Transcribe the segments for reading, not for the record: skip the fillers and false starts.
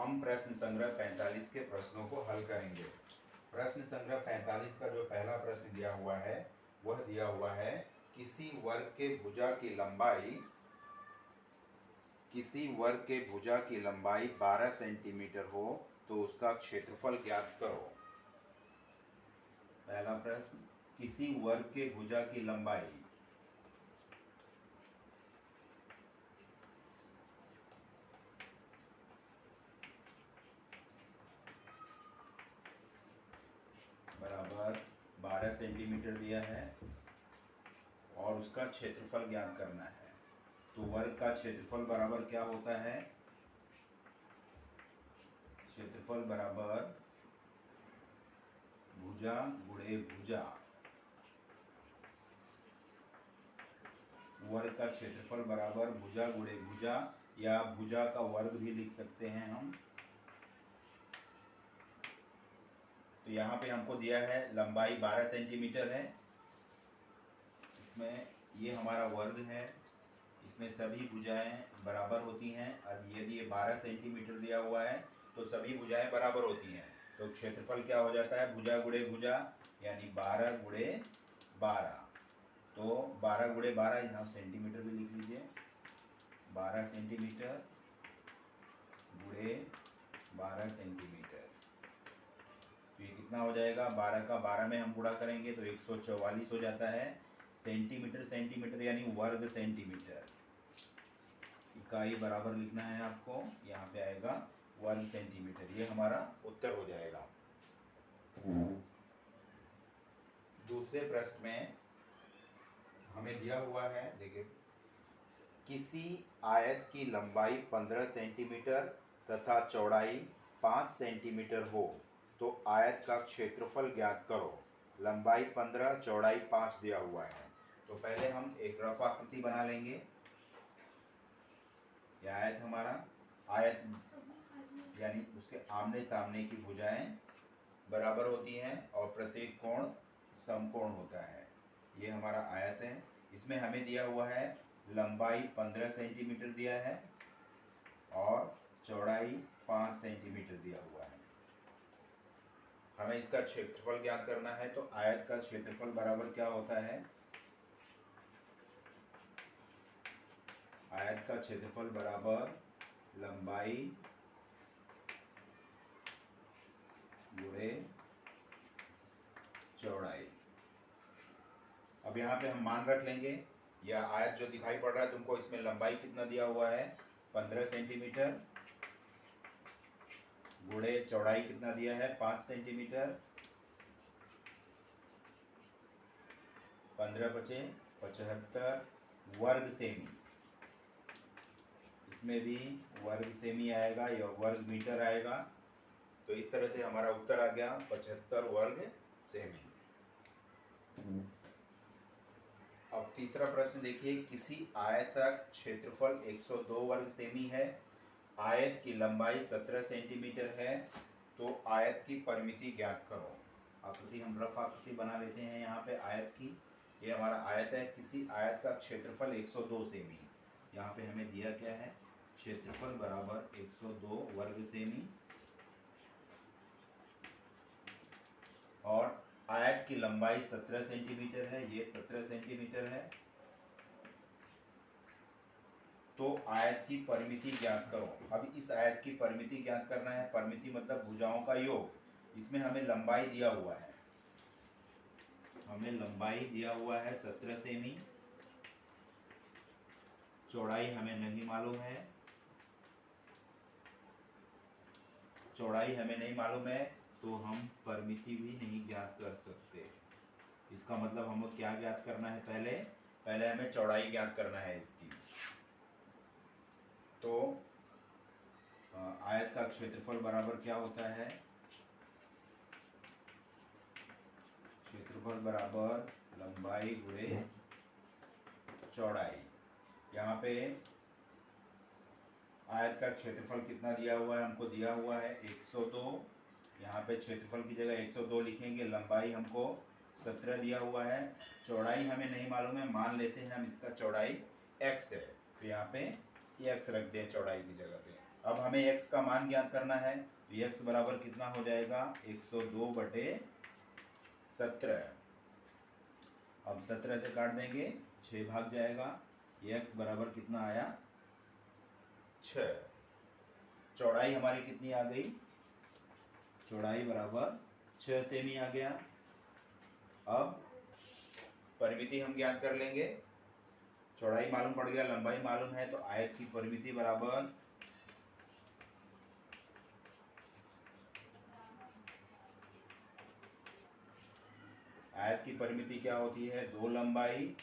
हम प्रश्न संग्रह 45 के प्रश्नों को हल करेंगे। प्रश्न संग्रह 45 का जो पहला प्रश्न दिया हुआ है वह दिया हुआ है किसी वर्ग के भुजा की लंबाई 12 सेंटीमीटर हो तो उसका क्षेत्रफल ज्ञात करो। पहला प्रश्न, किसी वर्ग के भुजा की लंबाई बराबर 12 सेंटीमीटर दिया है और उसका क्षेत्रफल ज्ञात करना है। तो वर्ग का क्षेत्रफल बराबर क्या होता है? क्षेत्रफल बराबर भुजा गुणे भुजा। वर्ग का क्षेत्रफल बराबर भुजा गुणे भुजा, या भुजा का वर्ग भी लिख सकते हैं हम। तो यहाँ पे हमको दिया है लंबाई 12 सेंटीमीटर है, इसमें ये हमारा वर्ग है, इसमें सभी भुजाएं बराबर होती हैं। यदि ये 12 सेंटीमीटर दिया हुआ है तो सभी भुजाएं बराबर होती हैं, तो क्षेत्रफल क्या हो जाता है? भुजा गुणे भुजा यानी 12 गुणे 12। तो 12 गुणे 12, यहाँ सेंटीमीटर भी लिख लीजिए, 12 सेंटीमीटर गुणे 12 सेंटीमीटर। तो ये कितना हो जाएगा? 12 का 12 में हम गुणा करेंगे तो 144 हो जाता है। सेंटीमीटर सेंटीमीटर यानी वर्ग सेंटीमीटर, इकाई बराबर लिखना है आपको, यहाँ पे आएगा वर्ग सेंटीमीटर। ये हमारा उत्तर हो जाएगा। दूसरे प्रश्न में हमें दिया हुआ है, देखिए, किसी आयत की लंबाई 15 सेंटीमीटर तथा चौड़ाई 5 सेंटीमीटर हो तो आयत का क्षेत्रफल ज्ञात करो। लंबाई 15 चौड़ाई 5 दिया हुआ है। तो पहले हम एक रफ आकृति बना लेंगे। यह आयत हमारा, आयत यानी उसके आमने सामने की भुजाएं बराबर होती हैं और प्रत्येक कोण समकोण होता है। ये हमारा आयत है। इसमें हमें दिया हुआ है लंबाई 15 सेंटीमीटर दिया है और चौड़ाई 5 सेंटीमीटर दिया हुआ है। हमें इसका क्षेत्रफल ज्ञात करना है। तो आयत का क्षेत्रफल बराबर क्या होता है? आयत का क्षेत्रफल बराबर लंबाई गुणे चौड़ाई। अब यहाँ पे हम मान रख लेंगे, यह आयत जो दिखाई पड़ रहा है तुमको, इसमें लंबाई कितना दिया हुआ है? 15 सेंटीमीटर गुणे चौड़ाई कितना दिया है? 5 सेंटीमीटर। 15 पचे 75 वर्ग सेमी। इसमें भी वर्ग सेमी आएगा या वर्ग मीटर आएगा। तो इस तरह से हमारा उत्तर आ गया 75 वर्ग सेमी। अब तीसरा प्रश्न देखिए, किसी आयत का क्षेत्रफल 102 वर्ग सेमी है, आयत की लंबाई 17 सेंटीमीटर है, तो आयत की परिमिति ज्ञात करो। आकृति हम रफ आकृति बना लेते हैं यहाँ पे आयत की। ये हमारा आयत है। किसी आयत का क्षेत्रफल 102 सेमी, यहाँ पे हमें दिया क्या है? क्षेत्रफल बराबर 102 वर्ग सेमी और आयत की लंबाई 17 सेंटीमीटर है, ये 17 सेंटीमीटर है। तो आयत की परिमिति ज्ञात करो। अब इस आयत की परिमिति ज्ञात करना है। परिमिति मतलब भुजाओं का योग। इसमें हमें लंबाई दिया हुआ है, हमें लंबाई दिया हुआ है 17 सेमी, चौड़ाई हमें नहीं मालूम है, चौड़ाई हमें नहीं मालूम है, तो हम परिमिति भी नहीं ज्ञात कर सकते। इसका मतलब हमें क्या ज्ञात करना है? पहले हमें चौड़ाई ज्ञात करना है इसकी। तो आयत का क्षेत्रफल बराबर क्या होता है? क्षेत्रफल बराबर लंबाई गुणे चौड़ाई। यहाँ पे आयत का क्षेत्रफल कितना दिया हुआ है? हमको दिया हुआ है 102। यहाँ पे क्षेत्रफल की जगह 102 लिखेंगे। लंबाई हमको 17 दिया हुआ है, चौड़ाई हमें नहीं मालूम है, मान लेते हैं हम इसका चौड़ाई x है। तो यहाँ पे x रख दें चौड़ाई की जगह पे। अब हमें x का मान ज्ञात करना है, तो x बराबर कितना हो जाएगा 102/17। अब 17 से काट देंगे, 6 भाग जाएगा, x बराबर कितना आया 6। चौड़ाई हमारी कितनी आ गई, चौड़ाई बराबर 6 सेमी आ गया। अब परिमिति हम ज्ञात कर लेंगे, चौड़ाई मालूम पड़ गया, लंबाई मालूम है, तो आयत की परिमिति बराबर आयत की परिमिति क्या होती है, 2 लंबाई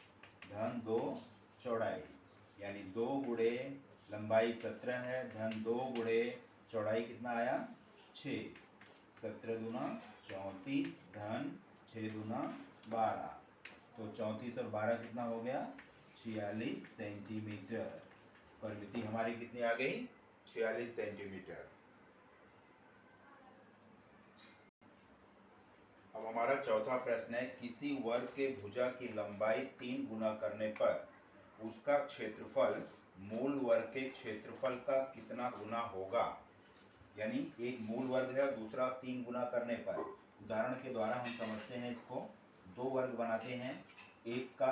धन 2 चौड़ाई, यानी 2 गुणे लंबाई 17 है धन 2 गुणे चौड़ाई कितना आया 6। 17 दूना 34 धन 6 दूना 12, तो 34 और 12 कितना हो गया 46 सेंटीमीटर। परिमिति हमारी कितनी आ गई 46 सेंटीमीटर। अब हमारा चौथा प्रश्न है, किसी वर्ग के भुजा की लंबाई 3 गुना करने पर उसका क्षेत्रफल मूल वर्ग के क्षेत्रफल का कितना गुना होगा। यानी एक मूल वर्ग है और दूसरा 3 गुना करने पर, उदाहरण के द्वारा हम समझते हैं इसको। 2 वर्ग बनाते हैं, एक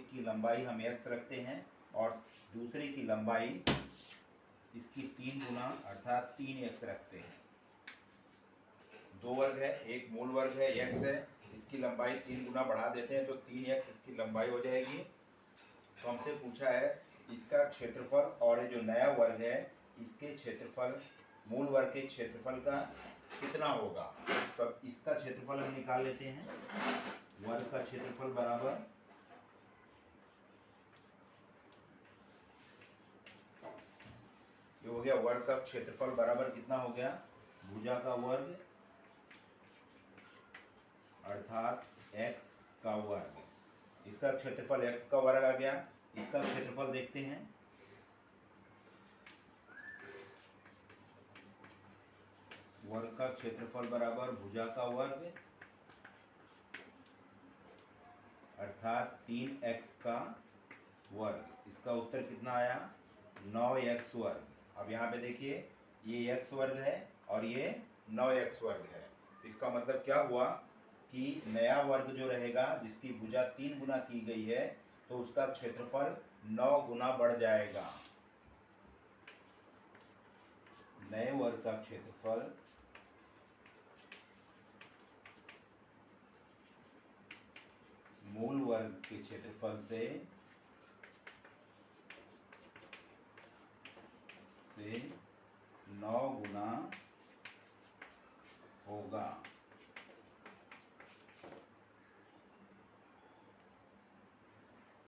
की लंबाई हम x रखते हैं और दूसरे की लंबाई इसकी 3 गुना अर्थात 3x रखते हैं। 2 वर्ग है, एक मूल वर्ग है x है, इसकी लंबाई 3 गुना बढ़ा देते हैं तो 3x इसकी लंबाई हो जाएगी। तो हमसे पूछा है इसका क्षेत्रफल और ये जो नया वर्ग है इसके क्षेत्रफल मूल वर्ग के क्षेत्रफल का कितना होगा। तो अब इसका क्षेत्रफल हम निकाल लेते हैं, वर्ग का क्षेत्रफल बराबर ये हो गया, वर्ग का क्षेत्रफल बराबर कितना हो गया भुजा का वर्ग अर्थात x का वर्ग, इसका क्षेत्रफल x का वर्ग आ गया। इसका क्षेत्रफल देखते हैं, वर्ग का क्षेत्रफल बराबर भुजा का वर्ग अर्थात 3x का वर्ग। इसका उत्तर कितना आया 9x वर्ग। अब यहाँ पे देखिए ये x वर्ग है और ये 9x वर्ग है, इसका मतलब क्या हुआ कि नया वर्ग जो रहेगा जिसकी भुजा 3 गुना की गई है तो उसका क्षेत्रफल 9 गुना बढ़ जाएगा। नए वर्ग का क्षेत्रफल मूल वर्ग के क्षेत्रफल से 9 गुना होगा।